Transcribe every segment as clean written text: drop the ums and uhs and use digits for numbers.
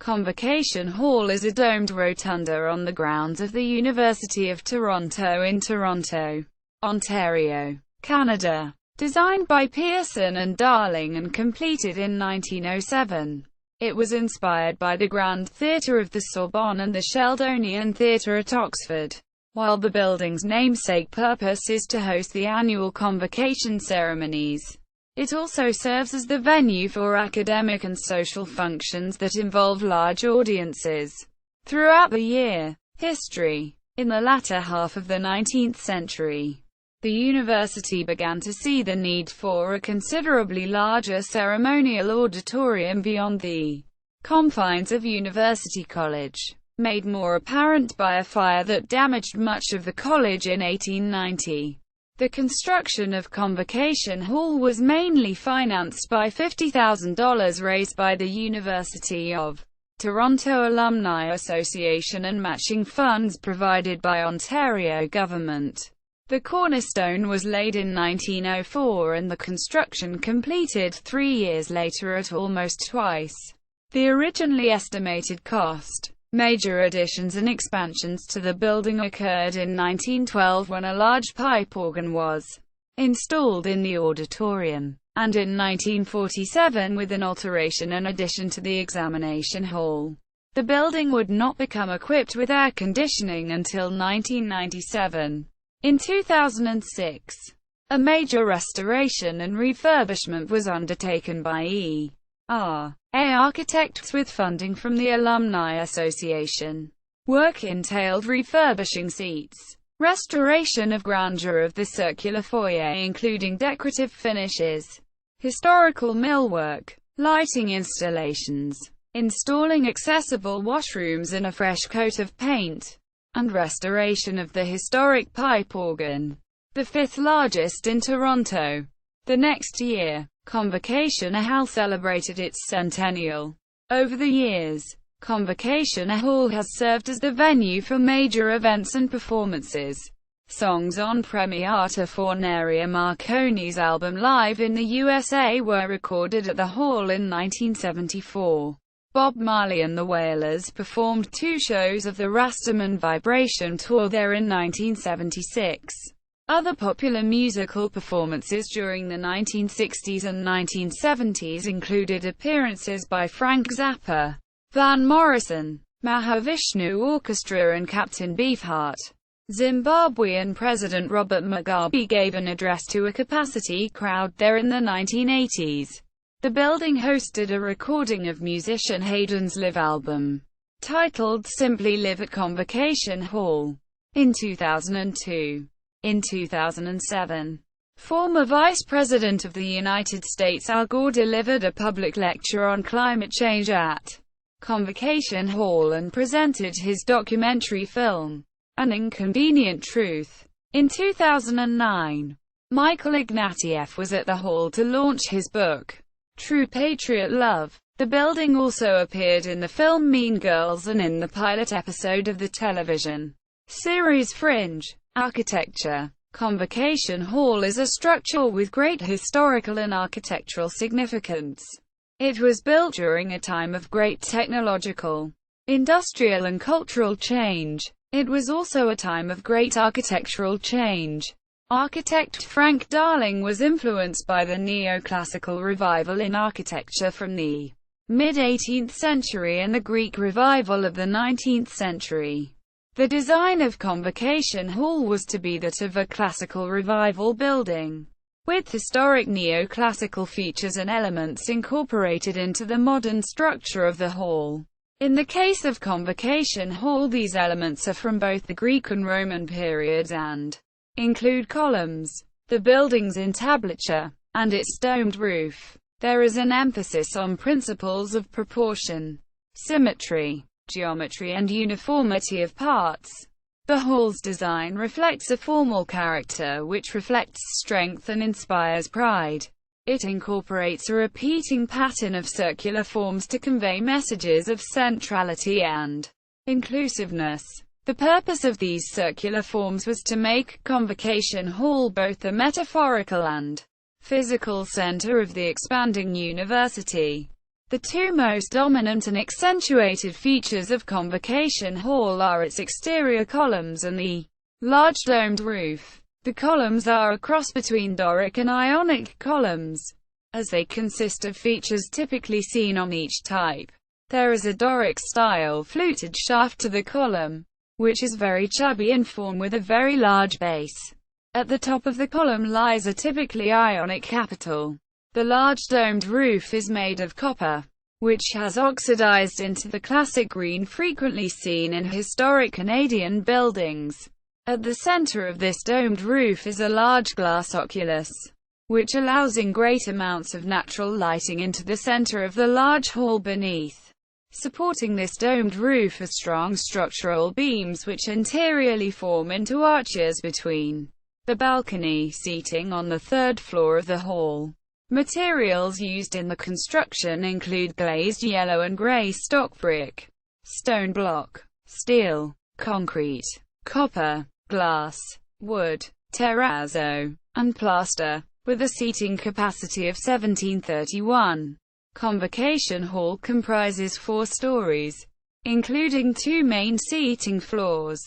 Convocation Hall is a domed rotunda on the grounds of the University of Toronto in Toronto, Ontario, Canada. Designed by Pearson and Darling and completed in 1907. It was inspired by the Grand Theatre of the Sorbonne and the Sheldonian Theatre at Oxford. While the building's namesake purpose is to host the annual convocation ceremonies, it also serves as the venue for academic and social functions that involve large audiences throughout the year. History. In the latter half of the 19th century, the university began to see the need for a considerably larger ceremonial auditorium beyond the confines of University College, made more apparent by a fire that damaged much of the college in 1890. The construction of Convocation Hall was mainly financed by $50,000 raised by the University of Toronto Alumni Association and matching funds provided by Ontario government. The cornerstone was laid in 1904 and the construction completed 3 years later at almost twice the originally estimated cost. Major additions and expansions to the building occurred in 1912 when a large pipe organ was installed in the auditorium, and in 1947 with an alteration and addition to the examination hall. The building would not become equipped with air conditioning until 1997. In 2006, a major restoration and refurbishment was undertaken by E.R.A. architects with funding from the Alumni Association. Work entailed refurbishing seats, restoration of grandeur of the circular foyer including decorative finishes, historical millwork, lighting installations, installing accessible washrooms and a fresh coat of paint, and restoration of the historic pipe organ, the fifth largest in Toronto. The next year, Convocation Hall celebrated its centennial. Over the years, Convocation Hall has served as the venue for major events and performances. Songs on Premiata Fornaria Marconi's album Live in the USA were recorded at the hall in 1974. Bob Marley and the Wailers performed 2 shows of the Rastaman Vibration Tour there in 1976. Other popular musical performances during the 1960s and 1970s included appearances by Frank Zappa, Van Morrison, Mahavishnu Orchestra and Captain Beefheart. Zimbabwean President Robert Mugabe gave an address to a capacity crowd there in the 1980s. The building hosted a recording of musician Hayden's live album, titled Simply Live at Convocation Hall, in 2002. In 2007, former Vice President of the United States Al Gore delivered a public lecture on climate change at Convocation Hall and presented his documentary film, An Inconvenient Truth. In 2009, Michael Ignatieff was at the hall to launch his book, True Patriot Love. The building also appeared in the film Mean Girls and in the pilot episode of the television series Fringe. Architecture. Convocation Hall is a structure with great historical and architectural significance. It was built during a time of great technological, industrial and cultural change. It was also a time of great architectural change. Architect Frank Darling was influenced by the neoclassical revival in architecture from the mid-18th century and the Greek revival of the 19th century. The design of Convocation Hall was to be that of a classical revival building, with historic neoclassical features and elements incorporated into the modern structure of the hall. In the case of Convocation Hall, these elements are from both the Greek and Roman periods and include columns, the building's entablature, and its domed roof. There is an emphasis on principles of proportion, symmetry, geometry and uniformity of parts. The hall's design reflects a formal character which reflects strength and inspires pride. It incorporates a repeating pattern of circular forms to convey messages of centrality and inclusiveness. The purpose of these circular forms was to make Convocation Hall both the metaphorical and physical center of the expanding university. The two most dominant and accentuated features of Convocation Hall are its exterior columns and the large domed roof. The columns are a cross between Doric and Ionic columns, as they consist of features typically seen on each type. There is a Doric-style fluted shaft to the column, which is very chubby in form with a very large base. At the top of the column lies a typically Ionic capital. The large domed roof is made of copper, which has oxidized into the classic green frequently seen in historic Canadian buildings. At the center of this domed roof is a large glass oculus, which allows in great amounts of natural lighting into the center of the large hall beneath. Supporting this domed roof are strong structural beams which interiorly form into arches between the balcony seating on the third floor of the hall. Materials used in the construction include glazed yellow and gray stock brick, stone block, steel, concrete, copper, glass, wood, terrazzo, and plaster, with a seating capacity of 1731. Convocation Hall comprises 4 stories, including 2 main seating floors.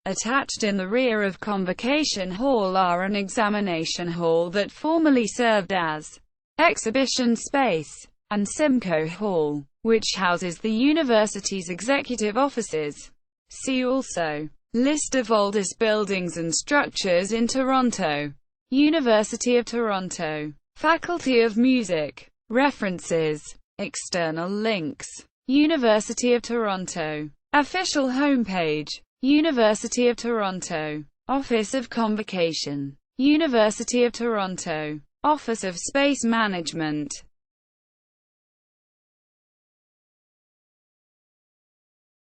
Attached in the rear of Convocation Hall are an examination hall that formerly served as exhibition space, and Simcoe Hall, which houses the university's executive offices. See also: List of oldest buildings and structures in Toronto. University of Toronto. Faculty of Music. References. External links. University of Toronto. Official homepage. University of Toronto. Office of Convocation. University of Toronto. Office of Space Management.